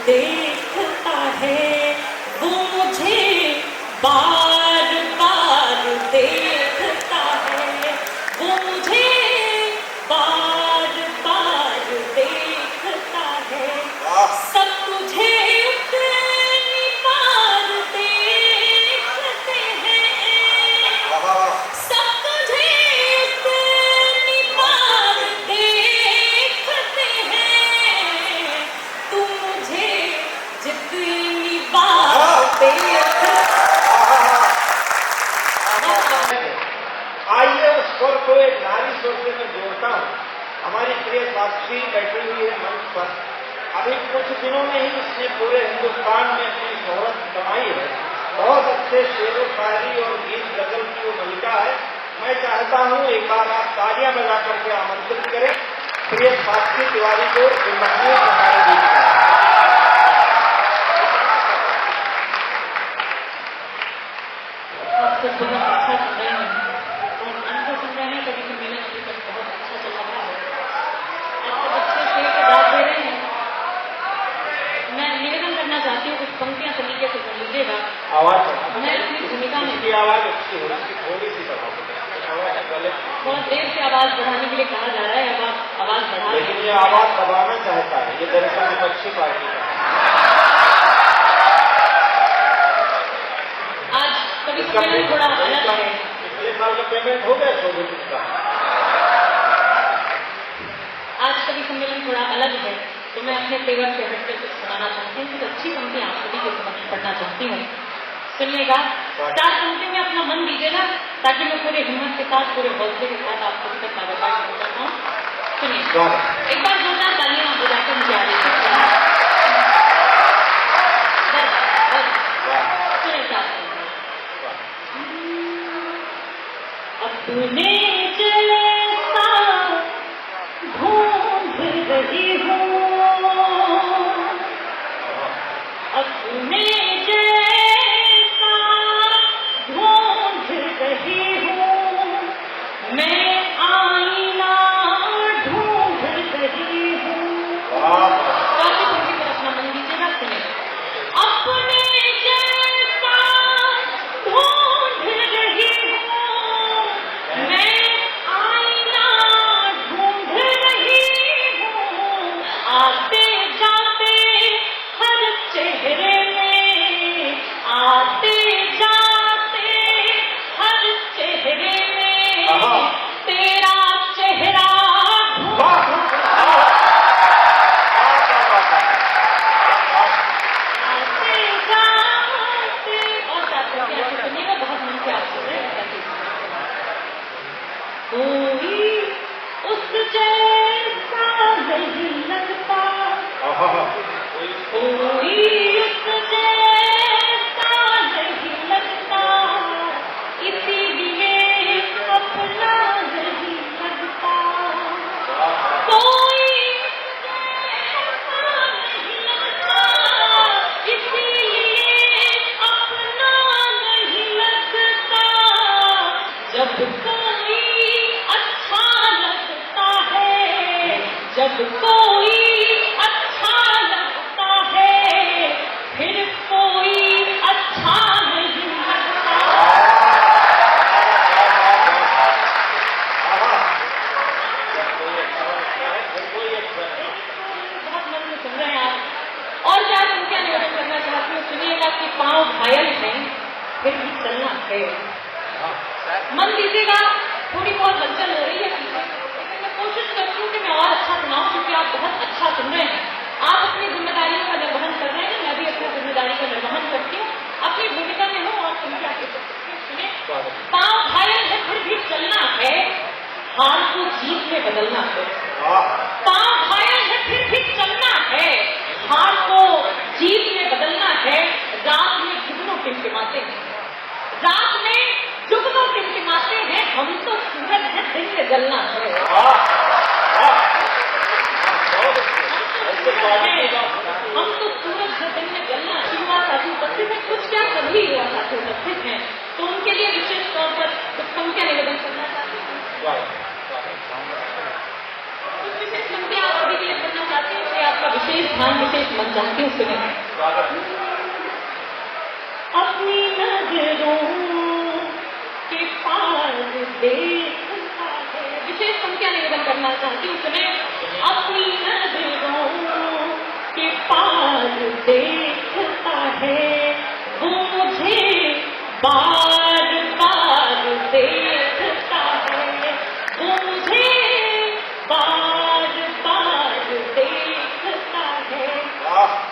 देखता है, वो मुझे बार बार देखता है, वो मुझे बार बार देखता है। सब तुझे उतनी बार देखते हैं, सब तुझे उतनी बार देखते हैं, तुम मुझे जितनी बार देखते। आइए उस स्वर को एक नारी स्वर से मैं जोड़ता हूँ। हमारी प्रिय साक्षी बैठी हुई है मंच पर। अभी कुछ दिनों में ही इसने पूरे हिंदुस्तान में अपनी शोहरत कमाई है। बहुत अच्छे शेर व शायरी और गीत गजल की वो मलिका है। मैं चाहता हूँ एक बार आप तालियां बजा करके आमंत्रित करें प्रिय साक्षी तिवारी को हमारे गीत का। आपको बहुत अच्छा सुन रहे हैं और अनुभव सुन रहे हैं, कभी सम्मेलन अभी तक बहुत अच्छा चल रहा है। आपके बच्चे शेर के दाद दे रहे हैं। मैं निवेदन करना चाहती हूँ, कुछ पंक्तियां तरीके से सुन लीजिएगा। आवाज मैं अपनी भूमिका में इसकी आवाज अच्छी हो, इसकी थोड़ी सी बढ़ाओ। बहुत देर से आवाज बढ़ाने के लिए कहा जा रहा है, अब आप आवाज बढ़ा। लेकिन ये आवाज दबाना चाहता है, ये दरअसल विपक्षी पार्टी का। आज कभी सम्मेलन थोड़ा अलग है। पिछले साल का पेमेंट हो गया शोभित का। आज कभी सम्मेलन थोड़ा अलग है, तो मैं अपने तेवर से हटकर कुछ सुनाना चाहती हूँ। कुछ अच्छी पंक्तियां आप सभी के समक्ष पढ़ना चाहती हूँ। सुनिएगा, 4 पंक्तियों में अपना मन दीजिएगा ताकि मैं पूरे हिम्मत के साथ, पूरे हौसले के साथ आप सभी तक कागज पाठ कर सकता हूँ। सुनिए, एक बार जोरदार तालियां बजाकर मुझे आगे अपने जैसा ढूंढ रही हूँ, अपने जैसा ढूंढ रही हूँ, मैं आईना ढूंढ रही हूँ। काफी थोड़ी पर अपना मन दीजिएगा। सुनिए, अपने जैसा ढूंढ रही हूँ, मैं आईना ढूंढ रही हूँ, आते जाते हर चेहरे में, आते जाते हर चेहरे में तेरा चेहरा आते जाते। और सुनिएगा, बहुत मन से आप सुन रहे हैं। कोई उस जैसा नहीं लगता, कोई उस जैसा नहीं लगता, इसीलिए अपना नहीं लगता। कोई उस जैसा नहीं लगता, इसीलिए अपना नहीं लगता। जब कोई अच्छा लगता है, जब कोई अच्छा लगता है, फिर कोई अच्छा नहीं लगता। बहुत मन से सुन रहे हैं आप। और क्या संख्या निवेदन करना चाहती हूँ, सुनिएगा कि पाँव घायल हैं फिर भी चलना है। मन दीजिएगा, थोड़ी बहुत हलचल हो रही है, लेकिन मैं कोशिश करती हूँ कि मैं और अच्छा सुनाऊं, क्योंकि आप बहुत अच्छा सुन रहे हैं। आप अपनी जिम्मेदारियों का निर्वहन कर रहे हैं, मैं भी अपनी जिम्मेदारी का निर्वहन करती हूँ। अपनी भूमिका में हूँ और संख्या के सुनिए, पाँव घायल है फिर भी चलना है, हार को जीत में बदलना है। पाँव घायल है फिर भी चलना है, हार को जीत में बदलना है। रात में जुगनों टिमटिमाते हैं, रात में जुगनों टिमटिमाते हैं, हम तो सूरज है दिन में जलना है। हम तो सूरज है दिन में जलना है। युवा साथी उपस्थित है, कुछ क्या सभी युवा साथी उपस्थित हैं, तो उनके लिए विशेष तौर पर कुछ पंक्तियां निवेदन करना चाहती हूँ। कुछ विशेष पंक्तियां आप सभी के लिए करना चाहती हूँ, आपका विशेष ध्यान विशेष मन चाहती हूँ सुने। अपनी नजरों के पार देखता है, विशेष संख्या निवेदन करना चाहती हूँ सुने। अपनी नजरों के पार देखता है, वो मुझे बार बार देखता है, वो मुझे बार बार देखता है।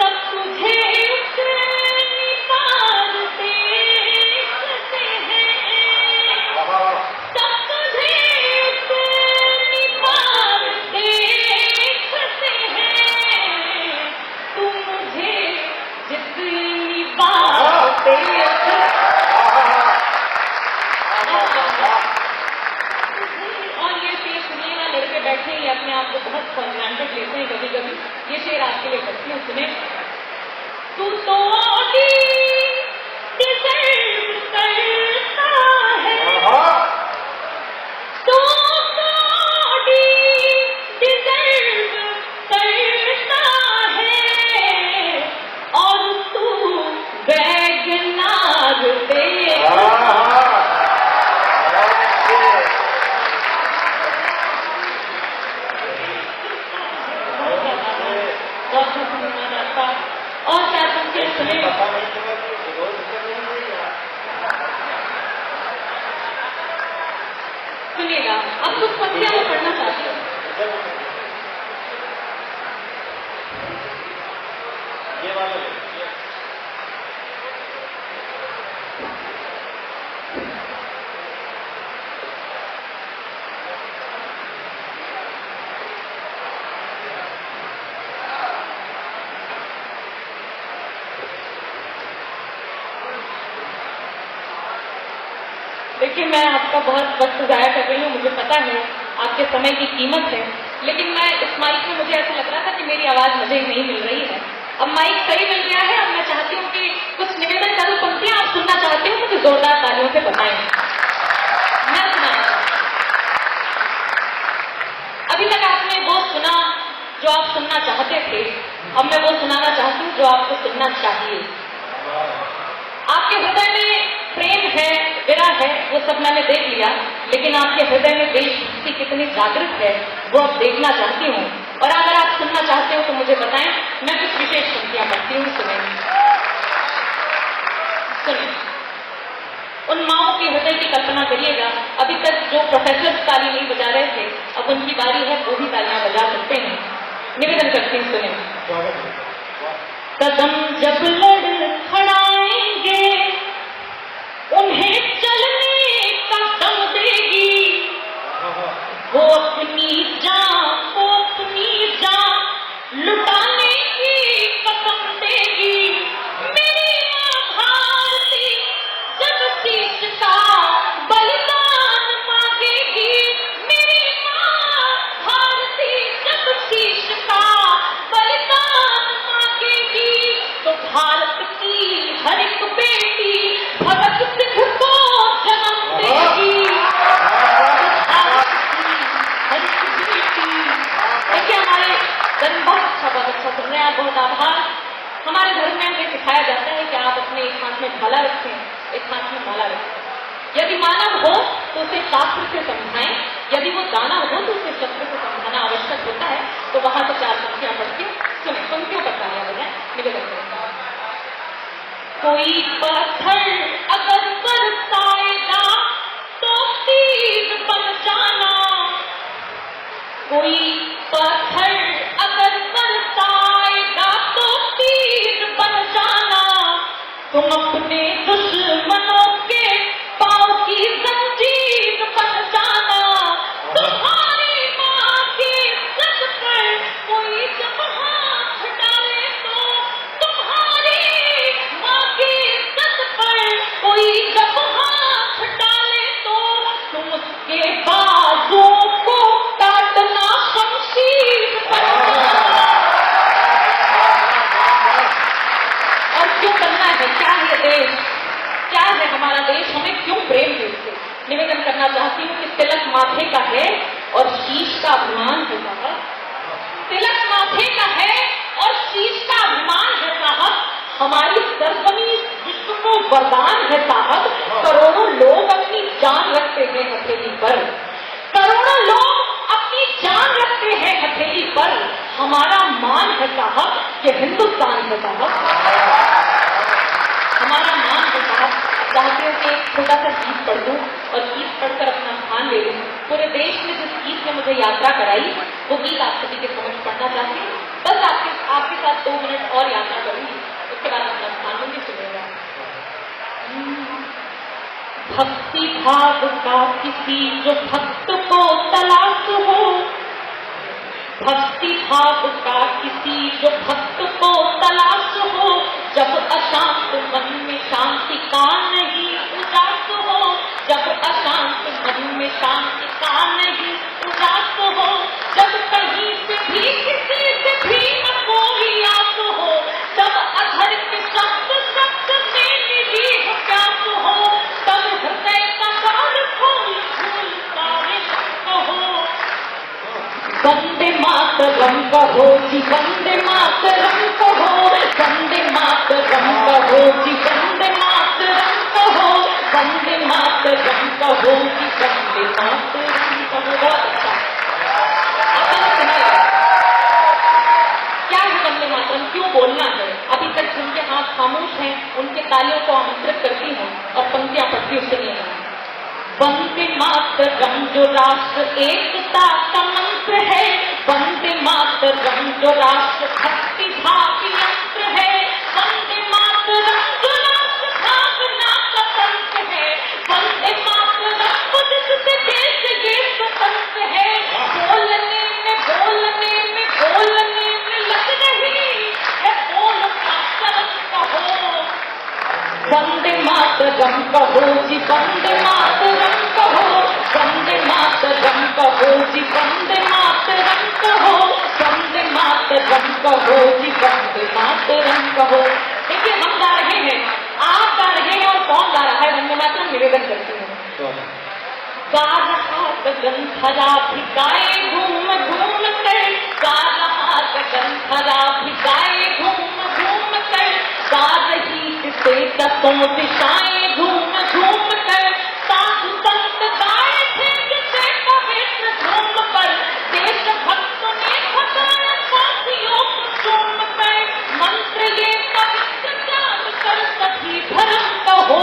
तब तुझे उतनी बार देखते हैं, तब तुझे उतनी बार देखते हैं, तुम मुझे जितनी बार देखते। और ये शेर सुनिएगा, लड़के बैठे ही अपने आप को बहुत फॉर ग्रांटेड लेते हैं कभी कभी। ये शेर आपके लिए करती हूँ सुने। तू तो डिजर्व करता है, तू तो डिजर्व करता है, और तू वैगनार देखता। और क्या सुनते सुने। सुनिएगा, अब कुछ पंक्तियां मैं पढ़ना चाहती हूँ। ये वाला देखिए, मैं आपका बहुत वक्त जाया कर रही हूँ, मुझे पता है आपके समय की कीमत है, लेकिन मैं इस माइक में मुझे ऐसा लग रहा था कि मेरी आवाज मुझे नहीं मिल रही है। अब माइक सही मिल गया है। अब मैं चाहती हूँ कि कुछ निवेदन करूँ, पंक्तियां आप सुनना चाहते हो, मुझे जोरदार तालियों से बताएं। मैं सुनाऊंगा। अभी तक आपने वो सुना जो आप सुनना चाहते थे, अब मैं वो सुनाना चाहती हूँ जो आपको सुनना चाहिए। आपके हृदय में प्रेम है, विरह है, वो सब मैंने देख लिया, लेकिन आपके हृदय में देशभक्ति कितनी जागृत है वो अब देखना चाहती हूँ। और अगर आप सुनना चाहते हो तो मुझे बताएं, मैं कुछ विशेष पंक्तियां पढ़ती हूँ, सुने। उन माओं के हृदय की कल्पना करिएगा। अभी तक जो प्रोफेसर ताली नहीं बजा रहे थे, अब उनकी बारी है, वो भी तालियां बजा सकते हैं। निवेदन करती हूँ, सुने। कदम जब लड़खड़ाएंगे, उन्हें चलने का दम देगी, वो अपनी जान लुटाने की कसम देगी। मेरी माँ भारती जब शीश का बलिदान मांगेगी, मेरी माँ भारती जब शीश का बलिदान मांगेगी, तो भारत की हर एक बेटी भगत सिंह को जन्म देगी। हर एक बेटी। देखिए, हमारे धर्म बहुत अच्छा सुन रहे हैं आप, बहुत आभार। हमारे धर्म में हमें सिखाया जाता है कि आप अपने एक हाथ में भाला रखें, एक हाथ में माला रखें। यदि मानव हो तो उसे शास्त्र से समझाएं, यदि वो दानव हो तो उसे शस्त्र से समझाना आवश्यक होता है। तो वहां से 4 पंक्तियां पढ़ती हूँ, सुने। पंक्तियों पर तालियां बजाएं, निवेदन करेंगे। कोई पत्थर अगर बरसाएगा तो तीर बन जाना, कोई पत्थर अगर बरसाएगा तो तीर बन जाना, तुम अपने दुश्मनों के पांव की जंजीर बन जाना। तुम्हारी माँ के सर पर कोई जब हाथ डाले तो, तुम्हारी माँ के सर पर कोई जब हाथ डाले तो, तुम उसके बाजों को काटना शमशीर बन जाना। और क्यों बनना है? क्या है देश, क्या है हमारा देश, हमें क्यों प्रेम है उससे। निवेदन करना चाहती हूँ कि तिलक माथे का है और शीश का अभिमान है। तिलक माथे का है और चीज का अभिमान है साहब, हमारी सरजमी विश्व को वरदान है साहब। करोड़ों लोग अपनी जान रखते हैं हथेली पर, करोड़ों लोग अपनी जान रखते हैं हथेली पर। हमारा मान है साहब कि हिंदुस्तान है साहब, हमारा मान है साहब। चाहते हो कि एक छोटा सा गीत पढ़ दूं और गीत पढ़कर अपना स्थान ले लूं। पूरे देश में जिस गीत ने मुझे यात्रा कराई वो गीत आप सभी के समक्ष पढ़ना चाहती हूँ। बस आपके साथ 2 मिनट और यात्रा करूंगी, उसके बाद अपना स्थान लूंगी। सुनेगा भक्ति भाव का किसी जो भक्त को तलाश हो, भक्ति भाव का किसी जो भक्त को तलाश हो, जब अशांत मन में शांति का नहीं उदास हो, जब अशांत मन में शांति का नहीं उदास हो, जब कहीं से भी किसी से भी न कोई आस हो, जब अधर के शब्द शब्द से निरीह प्यास हो, तब हृदय का द्वार खोल खोल सारे कहो वंदे मातरम कहो जी, वंदे मातरम कहो, वंदे मातरम कहो जी, वंदे मातरम कहो, वंदे मातरम कहो जी, वंदे मातरम कहो। बहुत अच्छा, आपने सुना क्या है वंदे मातरम, क्यों बोलना है? अभी तक जिनके हाथ खामोश हैं उनके तालियों को आमंत्रित करती हूँ और पंक्तियां पढ़ती हूँ, सुनिए। वंदे मातरम जो राष्ट्र एकता का मंत्र है, वंदे मातरम जो राष्ट्र भक्ति भाव यंत्र है, वंदे मातरम जो राष्ट्र भावना का तंत्र है, वंदे मातरम को जिससे देश ये स्वतंत्र है। बोलने में बोलने में बोलने में लग रही है बोल मातरम कहो, वंदे मातरम कहो जी, वंदे मातरम कहो, वंदे मातरम कहो जी, वंदे मातरम कहो, वंदे मातरम कहो जी, वंदे मातरम कहो। देखिए हम गा रहे हैं, आप गा रहे हैं, और कौन गा रहा है? वंदे मातरम निवेदन करती हूँ। गा रहा गगन धरा भी गाए घूम घूम कर, गा रहा गगन धरा भी गाए घूम घूम कर, गा रही से दसों दिशाएं घूम घूम कर, साधु संत गाए थे जिसे पवित्र धूम पर, देश भक्तों ने भगाया साथियों को चूम कर, मंत्र ये पवित्र जान कर सभी धर्म कहो,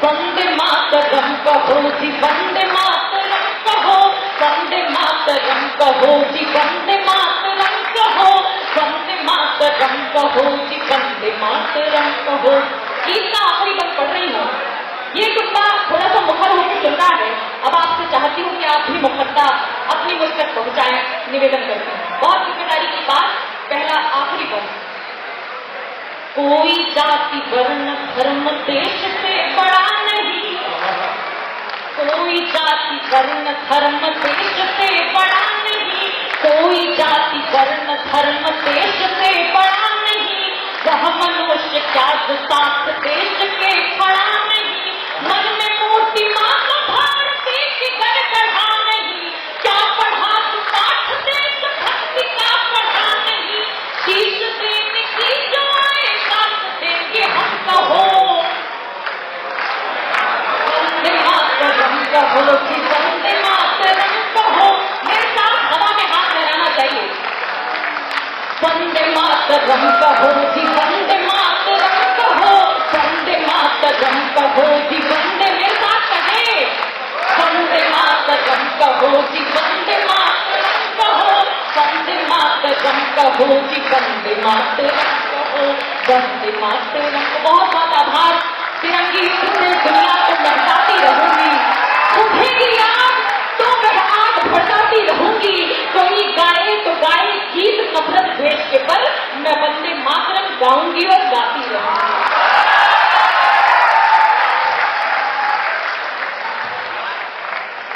वंदे मातरम कहो जी, वंदे मातरम कहो, वंदे मातरम कहो जी, वंदे मातरम कहो, वंदे मातरम कहो जी, वंदे मातरम कहो। गीत का आखिरी बंद पढ़ रही हूँ। ये टुकड़ा थोड़ा सा मुखर होकर सुनना है। अब आपसे चाहती हूँ कि आप भी मुखरता अपनी मुझ तक पहुँचाएं, निवेदन करती हूँ। बहुत जिम्मेदारी की बात, पहला आखिरी बंद। कोई जाति वर्ण धर्म देश से बड़ा नहीं, कोई जाति वर्ण धर्म देश से बड़ा नहीं, कोई जाति वर्ण धर्म देश से बड़ा नहीं, वह मनुष्य क्या जो साथ देश के खड़ा नहीं, मन में मूर्ति माँ का भारती की गड़गड़ा नहीं, क्या पढ़ा तू पाठ देश भक्ति का पढ़ा नहीं, शीश देने की जो आए साथ देंगे हम कहो, वंदे मातरम कहो जी, वंदे मातरम कहो। मेरे साथ हवा में हाथ लहराना चाहिए। वंदे मातरम कहो जी, वंदे मातरम कहो, वंदे मातरम कहो जी, वंदे, मेरे साथ कहे, वंदे मातरम कहो जी, वंदे मातरम कहो, वंदे मातरम कहो जी, वंदे मातरम कहो, वंदे मातरम। बहुत बहुत आभार। तिरंगी युद्ध से दुनिया को महकाती रहूंगी, उठेगी आग तो मैं आग भड़काती रहूंगी, कोई गाए तो गाए गीत नफरत द्वेष के, पर मैं वंदे मातरम गाऊंगी और गाती रहूंगी।